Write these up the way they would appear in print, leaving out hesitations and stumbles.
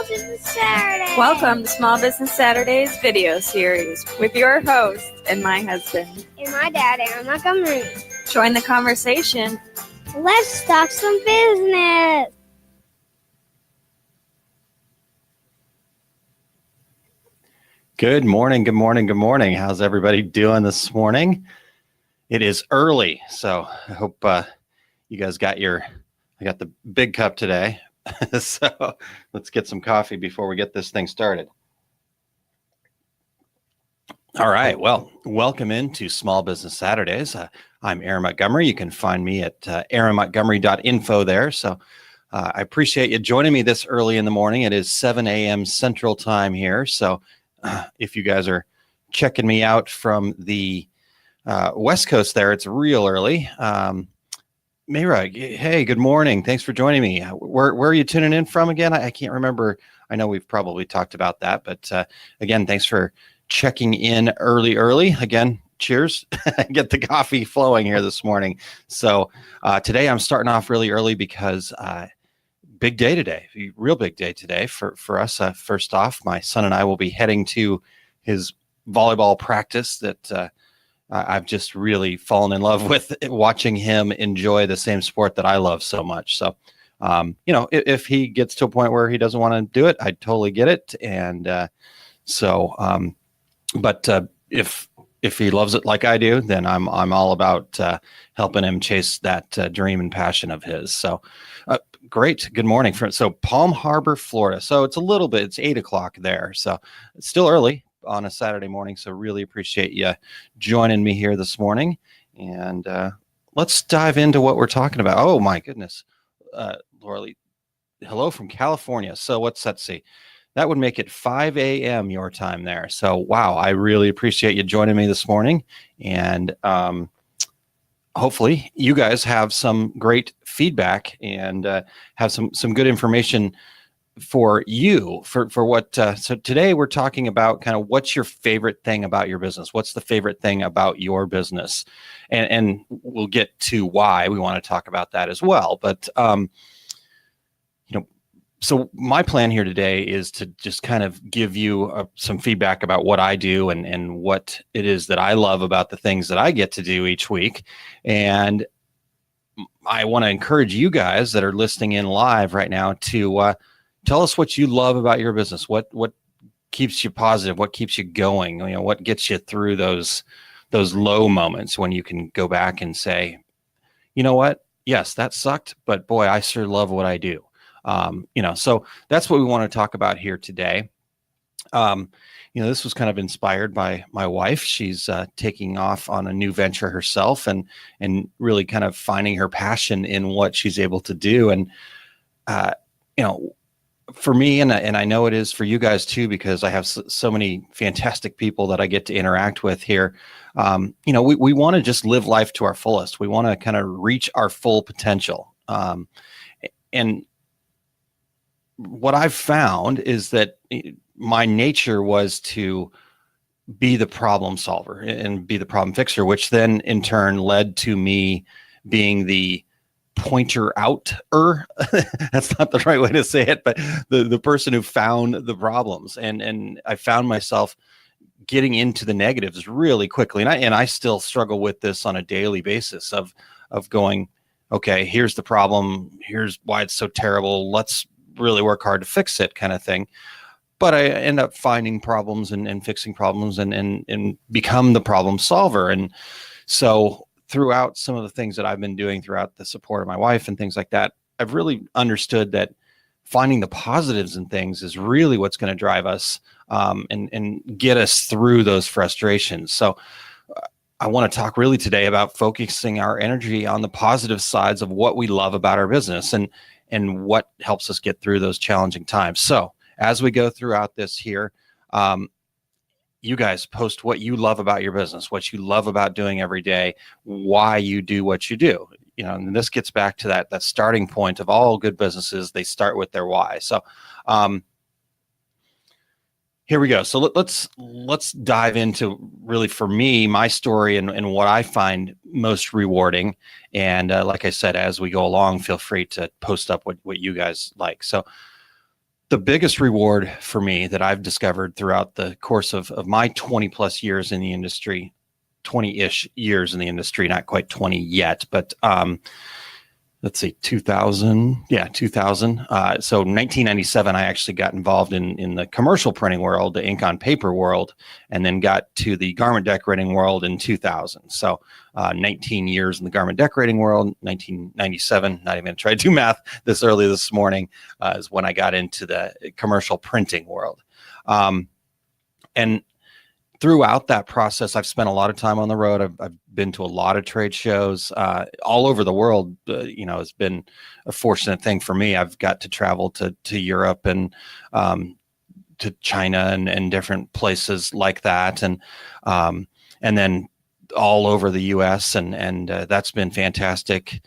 Business Saturday. Welcome to Small Business Saturdays video series with your host and my husband. And my dad, Aaron Montgomery. Join the conversation. Let's talk some business. Good morning, good morning, good morning. How's everybody doing this morning? It is early, so I hope you guys got I got the big cup today. So let's get some coffee before we get this thing started. All right, well, welcome into Small Business Saturdays. I'm Aaron Montgomery. You can find me at aaronmontgomery.info there. So I appreciate you joining me this early in the morning. It is 7 a.m. Central Time here. So if you guys are checking me out from the West Coast there, it's real early. Mayra, hey, good morning. Thanks for joining me. Where are you tuning in from again? I can't remember. I know we've probably talked about that, but again, thanks for checking in early. Again, cheers. Get the coffee flowing here this morning. So today I'm starting off really early because big day today, real big day today for us. First off, my son and I will be heading to his volleyball practice that I've just really fallen in love with, watching him enjoy the same sport that I love so much. So, if he gets to a point where he doesn't want to do it, I totally get it. And but if he loves it like I do, then I'm all about helping him chase that dream and passion of his. So, great. Good morning, friends. So Palm Harbor, Florida. So it's 8 o'clock there. So it's still early on a Saturday morning. So really appreciate you joining me here this morning. And let's dive into what we're talking about. Oh my goodness. Laura Lee, hello from California. So let's see. That would make it 5 a.m. your time there. So wow, I really appreciate you joining me this morning. And hopefully you guys have some great feedback and have some good information for you for what so today we're talking about kind of what's your favorite thing about your business. What's the favorite thing about your business? And we'll get to why we want to talk about that as well. But so my plan here today is to just kind of give you some feedback about what I do and what it is that I love about the things that I get to do each week. And I want to encourage you guys that are listening in live right now to tell us what you love about your business. What keeps you positive? What keeps you going? What gets you through those low moments when you can go back and say, you know what? Yes, that sucked, but boy, I sure love what I do. So that's what we want to talk about here today. This was kind of inspired by my wife. She's taking off on a new venture herself and really kind of finding her passion in what she's able to do. And, for me, and I know it is for you guys too, because I have so many fantastic people that I get to interact with here. We want to just live life to our fullest. We want to kind of reach our full potential. And what I've found is that my nature was to be the problem solver and be the problem fixer, which then in turn led to me being the pointer outer. That's not the right way to say it, but the person who found the problems. And I found myself getting into the negatives really quickly. And I still struggle with this on a daily basis of going, okay, here's the problem. Here's why it's so terrible. Let's really work hard to fix it, kind of thing. But I end up finding problems and fixing problems and become the problem solver. And so throughout some of the things that I've been doing throughout the support of my wife and things like that, I've really understood that finding the positives in things is really what's going to drive us and get us through those frustrations. So I want to talk really today about focusing our energy on the positive sides of what we love about our business and what helps us get through those challenging times. So as we go throughout this here, you guys post what you love about your business, what you love about doing every day, why you do what you do. And this gets back to that starting point of all good businesses. They start with their why. So here we go. So let's dive into really, for me, my story and what I find most rewarding. And like I said, as we go along, feel free to post up what you guys like. So The biggest reward for me that I've discovered throughout the course of my 20 plus years in the industry, 20-ish years in the industry, not quite 20 yet, but let's see, 2000. Yeah, 2000. So 1997, I actually got involved in the commercial printing world, the ink on paper world, and then got to the garment decorating world in 2000. So 19 years in the garment decorating world, 1997, not even going to try to do math this early this morning, is when I got into the commercial printing world. And throughout that process, I've spent a lot of time on the road. I've been to a lot of trade shows all over the world. It's been a fortunate thing for me. I've got to travel to Europe and to China and different places like that, and then all over the U.S. and that's been fantastic.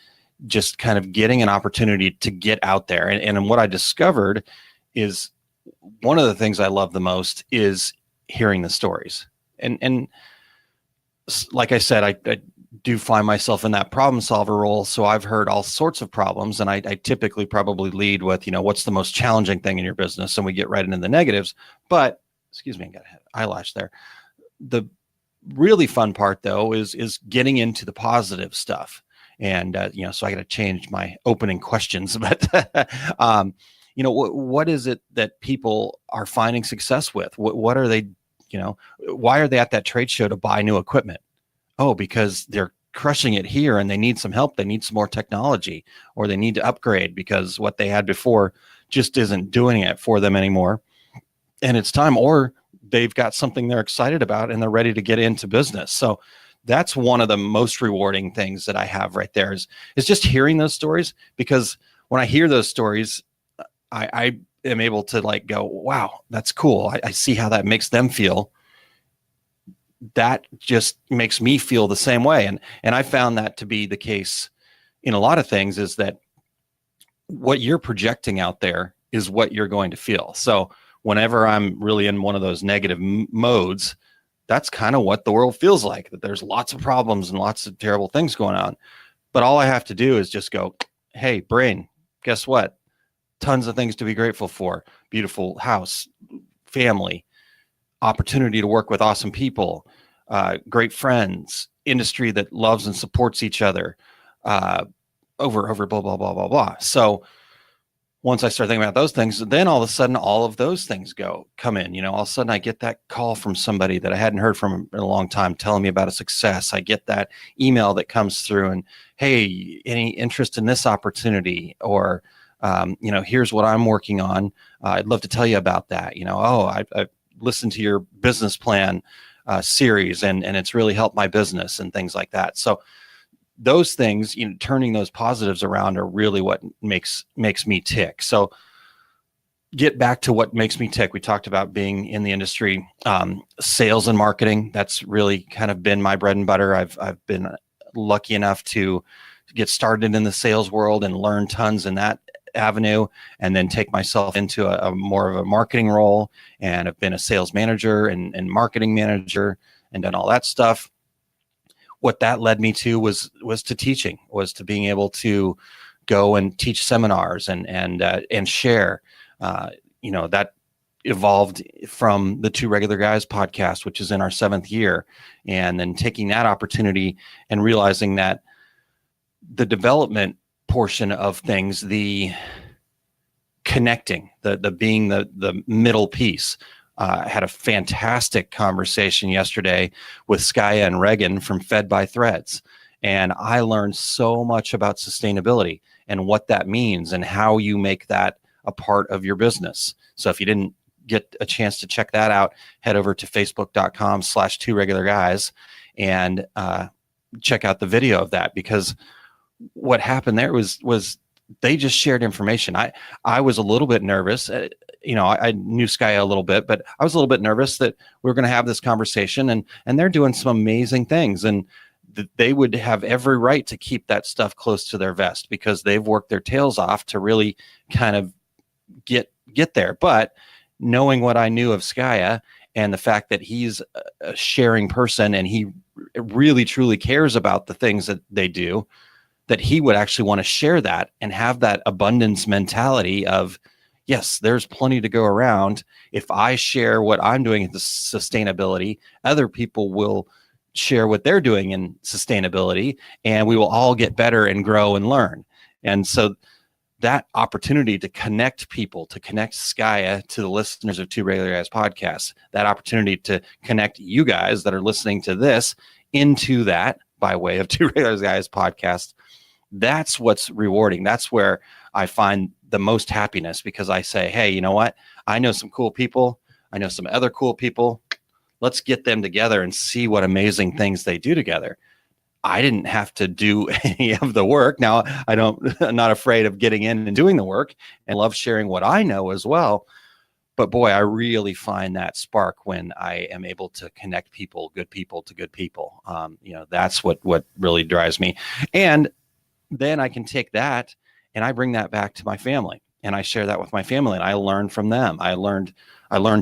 Just kind of getting an opportunity to get out there, and what I discovered is one of the things I love the most is hearing the stories. And like I said, I do find myself in that problem solver role. So I've heard all sorts of problems, and I typically probably lead with, what's the most challenging thing in your business? And we get right into the negatives, but excuse me, I got an eyelash there. The really fun part though, is getting into the positive stuff. And, so I got to change my opening questions, but, what is it that people are finding success with? What are they, why are they at that trade show to buy new equipment? Oh, because they're crushing it here and they need some help. They need some more technology, or they need to upgrade because what they had before just isn't doing it for them anymore. And it's time, or they've got something they're excited about and they're ready to get into business. So that's one of the most rewarding things that I have right there is just hearing those stories, because when I hear those stories, I am able to go, wow, that's cool. I see how that makes them feel. That just makes me feel the same way. And I found that to be the case in a lot of things, is that what you're projecting out there is what you're going to feel. So whenever I'm really in one of those negative modes, that's kind of what the world feels like, that there's lots of problems and lots of terrible things going on. But all I have to do is just go, hey, brain, guess what? Tons of things to be grateful for. Beautiful house, family, opportunity to work with awesome people, great friends, industry that loves and supports each other, over blah, blah, blah, blah, blah. So once I start thinking about those things, then all of a sudden, all of those things come in. All of a sudden I get that call from somebody that I hadn't heard from in a long time telling me about a success. I get that email that comes through and, hey, any interest in this opportunity? Or, here's what I'm working on. I'd love to tell you about that. I listened to your business plan series and it's really helped my business and things like that. So those things, turning those positives around are really what makes me tick. So get back to what makes me tick. We talked about being in the industry, sales and marketing. That's really kind of been my bread and butter. I've been lucky enough to get started in the sales world and learn tons in that avenue, and then take myself into a more of a marketing role, and I've been a sales manager and marketing manager and done all that stuff. What that led me to was to teaching, was to being able to go and teach seminars and share. That evolved from the Two Regular Guys podcast, which is in our 7th year, and then taking that opportunity and realizing that the development portion of things, the connecting, the being the middle piece. I had a fantastic conversation yesterday with Skaya and Regan from Fed by Threads, and I learned so much about sustainability and what that means and how you make that a part of your business. So if you didn't get a chance to check that out, head over to facebook.com/2regularguys and check out the video of that, because what happened there was they just shared information. I was a little bit nervous. I knew Skya a little bit, but I was a little bit nervous that we were going to have this conversation, and they're doing some amazing things, and they would have every right to keep that stuff close to their vest, because they've worked their tails off to really kind of get there. But knowing what I knew of Skya and the fact that he's a sharing person and he really truly cares about the things that they do, that he would actually want to share that and have that abundance mentality of, yes, there's plenty to go around. If I share what I'm doing in the sustainability, other people will share what they're doing in sustainability, and we will all get better and grow and learn. And so that opportunity to connect people, to connect Skya to the listeners of Two Regular Guys podcasts, that opportunity to connect you guys that are listening to this into that by way of Two Regular Guys podcast, that's what's rewarding. That's where I find the most happiness, because I say, hey, you know what? I know some cool people. I know some other cool people. Let's get them together and see what amazing things they do together. I didn't have to do any of the work. Now, I'm not afraid of getting in and doing the work, and love sharing what I know as well. But boy, I really find that spark when I am able to connect people to good people. That's what really drives me. And then I can take that and I bring that back to my family, and I share that with my family, and I learn from them. I learned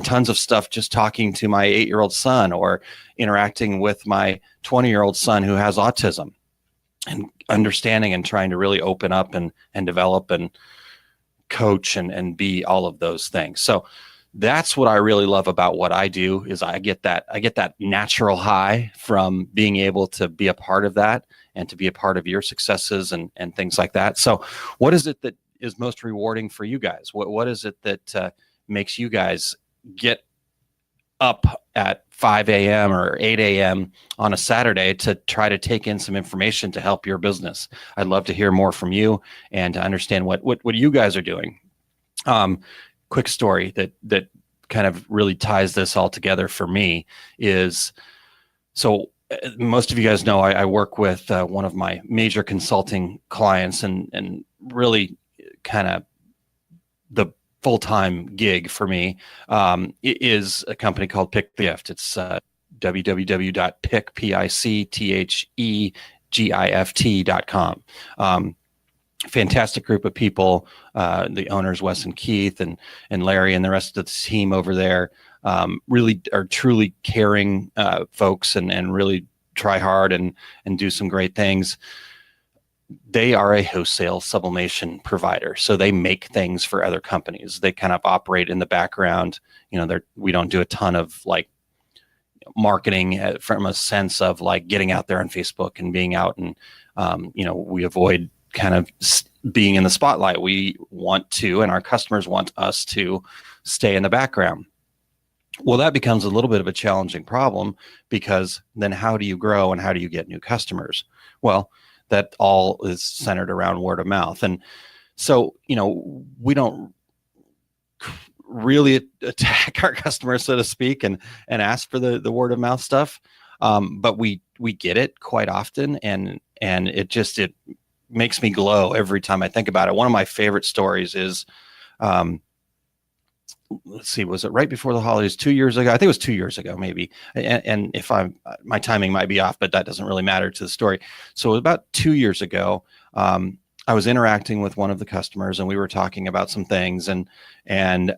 tons of stuff just talking to my 8-year-old son, or interacting with my 20-year-old son who has autism, and understanding and trying to really open up and develop and coach and be all of those things. So that's what I really love about what I do, is I get that natural high from being able to be a part of that and to be a part of your successes and things like that. So what is it that is most rewarding for you guys? What is it that makes you guys get up at 5 a.m. or 8 a.m. on a Saturday to try to take in some information to help your business? I'd love to hear more from you and to understand what you guys are doing. Quick story that kind of really ties this all together for me is, so most of you guys know I work with one of my major consulting clients, and really kind of the full-time gig for me is a company called Pick the Gift. It's www.pickthegift.com. Fantastic group of people. The owners, Wes and Keith and Larry and the rest of the team over there, really are truly caring folks, and really try hard and do some great things. They are a wholesale sublimation provider, so they make things for other companies. They kind of operate in the background. We don't do a ton of like marketing from a sense of like getting out there on Facebook and being out, and we avoid kind of being in the spotlight. We want to, and our customers want us to, stay in the background. Well, that becomes a little bit of a challenging problem, because then how do you grow and how do you get new customers? Well, that all is centered around word of mouth. And so, we don't really attack our customers, so to speak, and ask for the word of mouth stuff. But we get it quite often. And it makes me glow every time I think about it. One of my favorite stories is, let's see, was it right before the holidays 2 years ago? I think it was 2 years ago, maybe. And if my timing might be off, but that doesn't really matter to the story. So about 2 years ago, I was interacting with one of the customers, and we were talking about some things, and then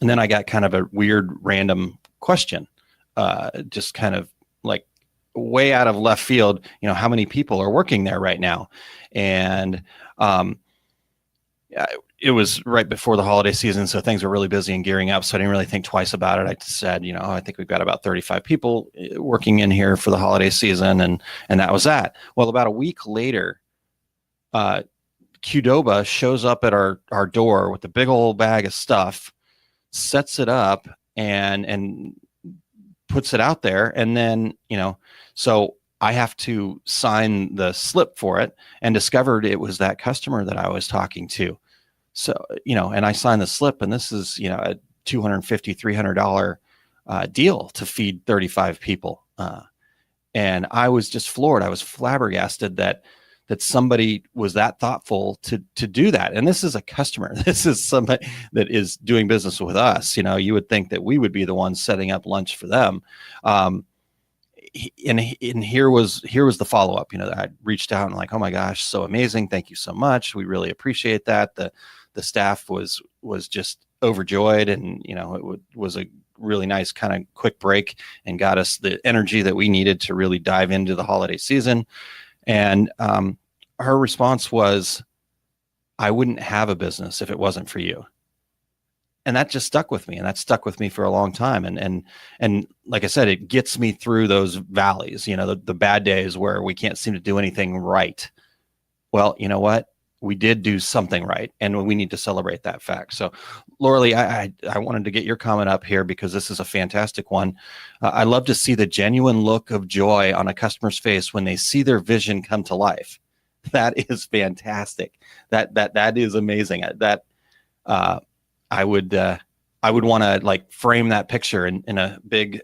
I got kind of a weird random question, just kind of like way out of left field. How many people are working there right now? And it was right before the holiday season, so things were really busy and gearing up. So I didn't really think twice about it. I just said, I think we've got about 35 people working in here for the holiday season, and that was that. Well, about a week later, Qdoba shows up at our door with a big old bag of stuff, sets it up, and puts it out there, and then so I have to sign the slip for it, and discovered it was that customer that I was talking to. So, and I signed the slip, and this is, a $250, $300 deal to feed 35 people. And I was just floored. I was flabbergasted that somebody was that thoughtful to do that. And this is a customer. This is somebody that is doing business with us. You would think that we would be the ones setting up lunch for them. And here was the follow-up. I reached out and like, oh my gosh, so amazing. Thank you so much. We really appreciate that. The staff was just overjoyed, and it was a really nice kind of quick break, and got us the energy that we needed to really dive into the holiday season. And her response was, I wouldn't have a business if it wasn't for you. And that just stuck with me, and that stuck with me for a long time. And like I said, it gets me through those valleys, the bad days where we can't seem to do anything right. Well, you know what? We did do something right, and we need to celebrate that fact. So, Lauralee, I wanted to get your comment up here because this is a fantastic one. I love to see the genuine look of joy on a customer's face when they see their vision come to life. That is fantastic. That is amazing. I would want to like frame that picture in a big.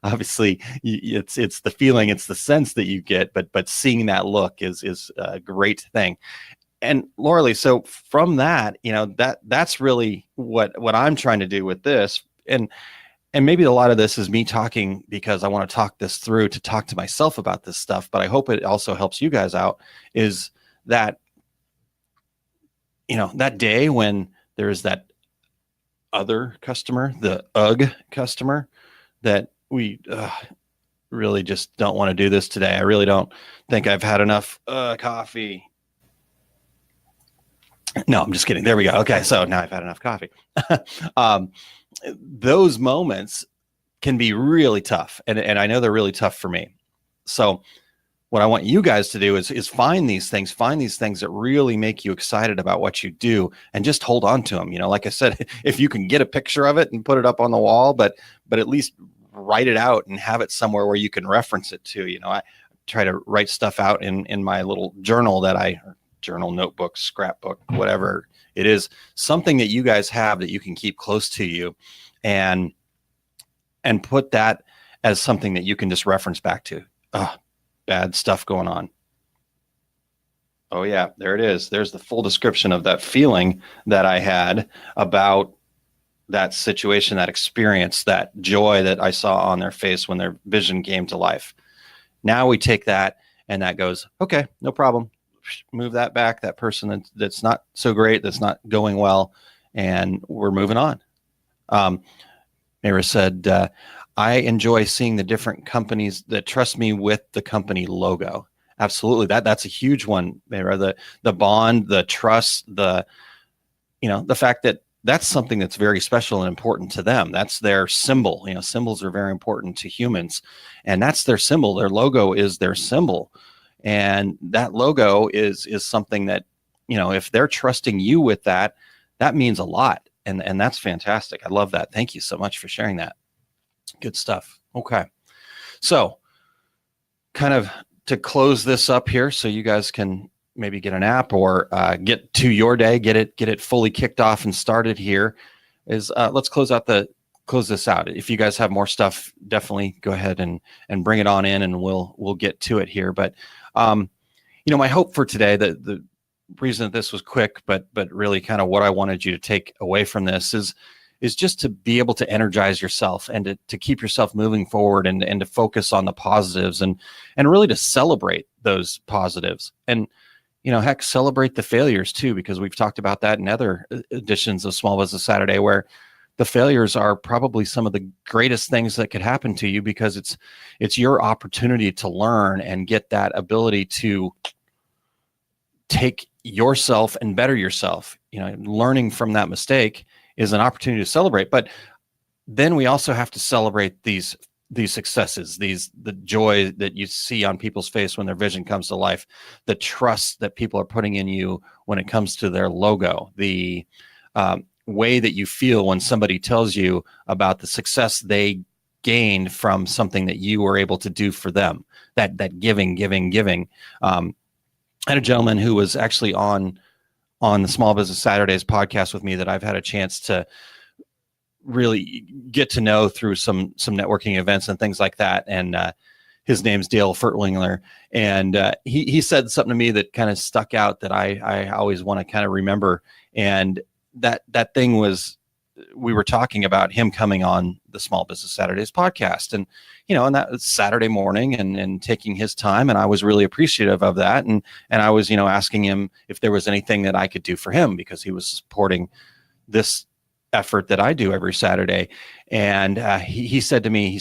Obviously, it's the feeling, it's the sense that you get, but seeing that look is a great thing. And Lauralee, so from that, that's really what I'm trying to do with this, and maybe a lot of this is me talking because I want to talk this through to talk to myself about this stuff, but I hope it also helps you guys out. Is that that day when there's that other customer, the customer, that we really just don't want to do this today. I really don't think I've had enough coffee. No, I'm just kidding. There we go. Okay, so now I've had enough coffee. Those moments can be really tough, and I know they're really tough for me. So what I want you guys to do is find these things that really make you excited about what you do, and just hold on to them. Like I said, if you can get a picture of it and put it up on the wall, but at least write it out and have it somewhere where you can reference it to. I try to write stuff out in my little journal journal, notebook, scrapbook, whatever it is, something that you guys have that you can keep close to you, and put that as something that you can just reference back to. Bad stuff going on. Oh yeah, there it is. There's the full description of that feeling that I had about that situation, that experience, that joy that I saw on their face when their vision came to life. Now we take that, and that goes, okay, no problem. Move that back, that person that's not so great, that's not going well, and we're moving on. Mara said, I enjoy seeing the different companies that trust me with the company logo. Absolutely. That's a huge one, Mara. The bond, the trust, the fact that that's something that's very special and important to them. That's their symbol. Symbols are very important to humans, and that's their symbol. Their logo is their symbol. And that logo is something that, if they're trusting you with that, that means a lot. And that's fantastic. I love that. Thank you so much for sharing that. Good stuff. Okay. So kind of to close this up here so you guys can maybe get an app or get to your day, get it fully kicked off and started here is let's close this out. If you guys have more stuff, definitely go ahead and bring it on in, and we'll get to it here. But my hope for today, the reason that this was quick, but really kind of what I wanted you to take away from this is just to be able to energize yourself and to keep yourself moving forward and to focus on the positives and really to celebrate those positives. And, heck, celebrate the failures too, because we've talked about that in other editions of Small Business Saturday, where the failures are probably some of the greatest things that could happen to you, because it's your opportunity to learn and get that ability to take yourself and better yourself. Learning from that mistake is an opportunity to celebrate, but then we also have to celebrate these successes, the joy that you see on people's face when their vision comes to life, the trust that people are putting in you when it comes to their logo, the way that you feel when somebody tells you about the success they gained from something that you were able to do for them, that giving. I had a gentleman who was actually on the Small Business Saturdays podcast with me that I've had a chance to really get to know through some networking events and things like that. And his name's Dale Furtwingler. And he said something to me that kind of stuck out that I always want to kind of remember. And that thing was, we were talking about him coming on the Small Business Saturdays podcast, and and that was Saturday morning, and taking his time, and I was really appreciative of that, and I was asking him if there was anything that I could do for him, because he was supporting this effort that I do every Saturday. And he said to me,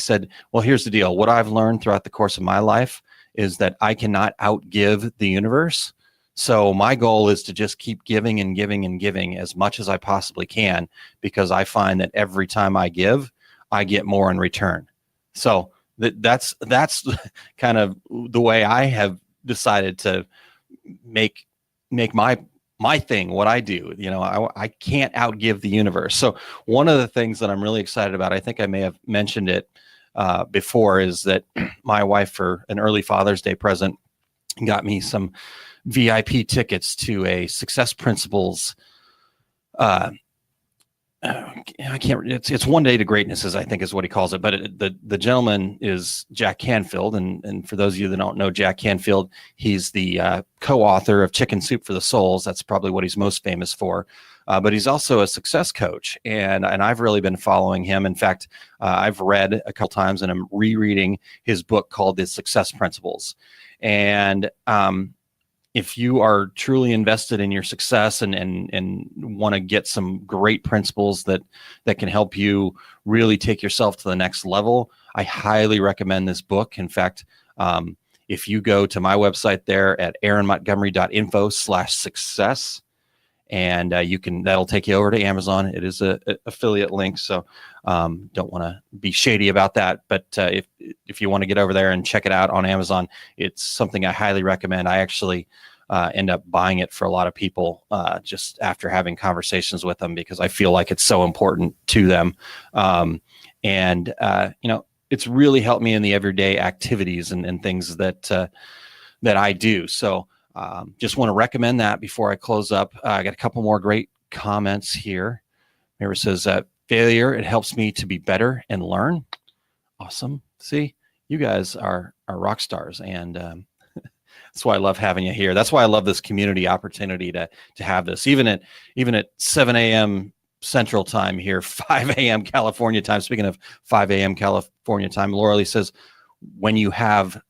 well, here's the deal. What I've learned throughout the course of my life is that I cannot outgive the universe. So my goal is to just keep giving and giving and giving as much as I possibly can, because I find that every time I give, I get more in return. So that's kind of the way I have decided to make my thing, what I do. I can't outgive the universe. So one of the things that I'm really excited about, I think I may have mentioned it before, is that my wife, for an early Father's Day present, got me some VIP tickets to a Success Principles. I can't. It's One Day to Greatness, I think is what he calls it. But the gentleman is Jack Canfield, and for those of you that don't know Jack Canfield, he's the co-author of Chicken Soup for the Souls. That's probably what he's most famous for. But he's also a success coach, and I've really been following him. In fact, I've read a couple times, and I'm rereading his book called The Success Principles. And if you are truly invested in your success and want to get some great principles that can help you really take yourself to the next level, I highly recommend this book. In fact, if you go to my website there at aaronmontgomery.info/success, and that'll take you over to Amazon. It is a affiliate link, so don't want to be shady about that. But if you want to get over there and check it out on Amazon, it's something I highly recommend. I actually end up buying it for a lot of people just after having conversations with them, because I feel like it's so important to them. It's really helped me in the everyday activities and things that I do. So just want to recommend that before I close up. I got a couple more great comments here. Mary says, failure, it helps me to be better and learn. Awesome. See, you guys are rock stars, and that's why I love having you here. That's why I love this community opportunity to have this, even at 7 a.m. Central Time here, 5 a.m. California time. Speaking of 5 a.m. California time, Laura Lee says, when you have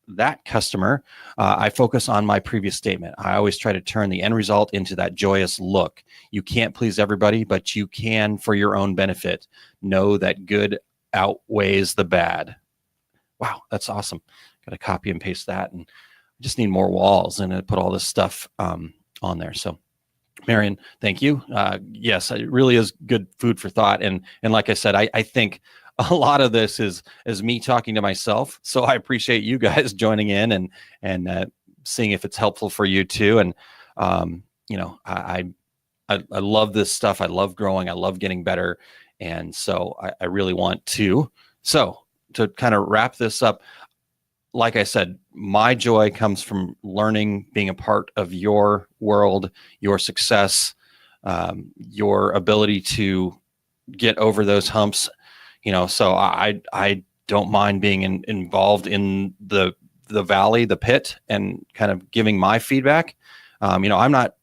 that customer, I focus on my previous statement. I always try to turn the end result into that joyous look. You can't please everybody, but you can for your own benefit. Know that good outweighs the bad. Wow, that's awesome. Got to copy and paste that, and I just need more walls and put all this stuff on there. So Marion, thank you. Yes, it really is good food for thought. And like I said, I think a lot of this is me talking to myself. So I appreciate you guys joining in and seeing if it's helpful for you too. And I love this stuff. I love growing. I love getting better. And so I really want to. So to kind of wrap this up, like I said, my joy comes from learning, being a part of your world, your success, your ability to get over those humps. So I don't mind being involved in the valley, the pit, and kind of giving my feedback. I'm not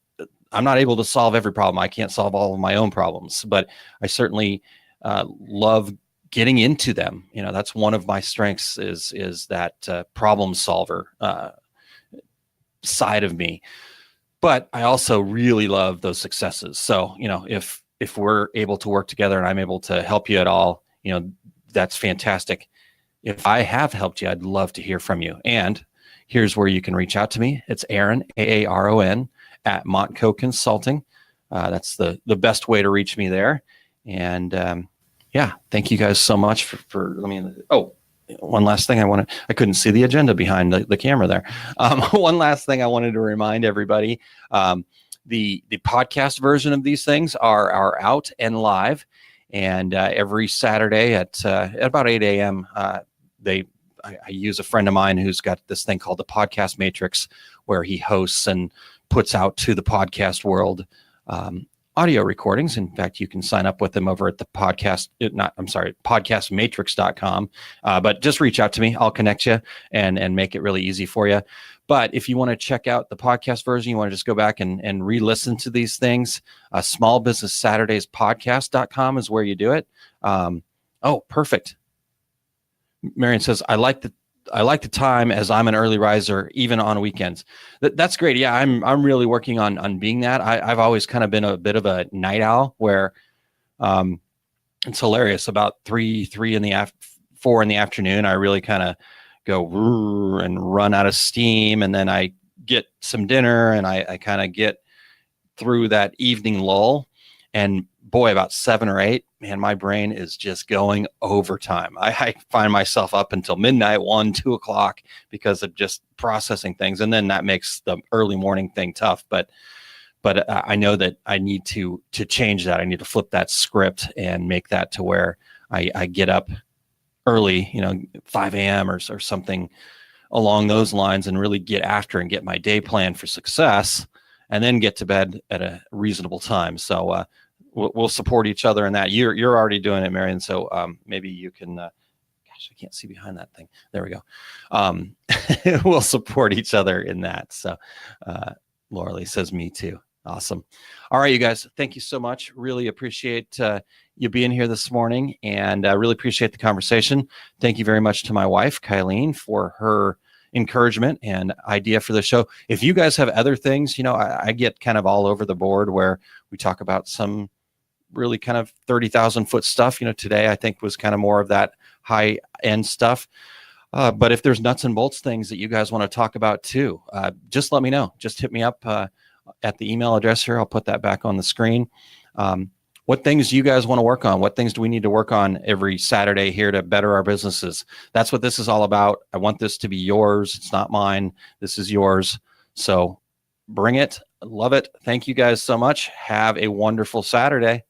able to solve every problem. I can't solve all of my own problems, but I certainly love getting into them. That's one of my strengths is that problem solver side of me. But I also really love those successes. So, if we're able to work together and I'm able to help you at all, that's fantastic. If I have helped you, I'd love to hear from you. And here's where you can reach out to me. It's Aaron, Aaron, at Montco Consulting. That's the best way to reach me there. And thank you guys so much for one last thing I couldn't see the agenda behind the camera there. One last thing I wanted to remind everybody, the podcast version of these things are out and live. And every Saturday at about 8 a.m., I use a friend of mine who's got this thing called the Podcast Matrix, where he hosts and puts out to the podcast world audio recordings. In fact, you can sign up with him over at the podcastmatrix.com. But just reach out to me. I'll connect you and make it really easy for you. But if you want to check out the podcast version, you want to just go back and re-listen to these things, smallbusinesssaturdayspodcast.com is where you do it. Perfect. Marion says, I like the time as I'm an early riser, even on weekends. That's great. Yeah, I'm really working on being that. I've always kind of been a bit of a night owl, where it's hilarious. About 4 in the afternoon, I really kind of go and run out of steam, and then I get some dinner and I kind of get through that evening lull, and boy, about 7 or 8, man, my brain is just going overtime. I find myself up until midnight, 1, 2 o'clock because of just processing things. And then that makes the early morning thing tough. But I know that I need to change that. I need to flip that script and make that to where I get up early, 5 a.m. or something along those lines, and really get after and get my day plan for success, and then get to bed at a reasonable time. So we'll support each other in that. You're already doing it, Marion. So maybe you can. Gosh, I can't see behind that thing. There we go. We'll support each other in that. So Laura Lee says me too. Awesome. All right, you guys. Thank you so much. Really appreciate you being here this morning, and really appreciate the conversation. Thank you very much to my wife, Kylene, for her encouragement and idea for the show. If you guys have other things, I get kind of all over the board where we talk about some really kind of 30,000 foot stuff. Today I think was kind of more of that high end stuff. But if there's nuts and bolts things that you guys want to talk about too, just let me know. Just hit me up at the email address here. I'll put that back on the screen. What things do you guys want to work on? What things do we need to work on every Saturday here to better our businesses? That's what this is all about. I want this to be yours. It's not mine. This is yours. So bring it. Love it. Thank you guys so much. Have a wonderful Saturday.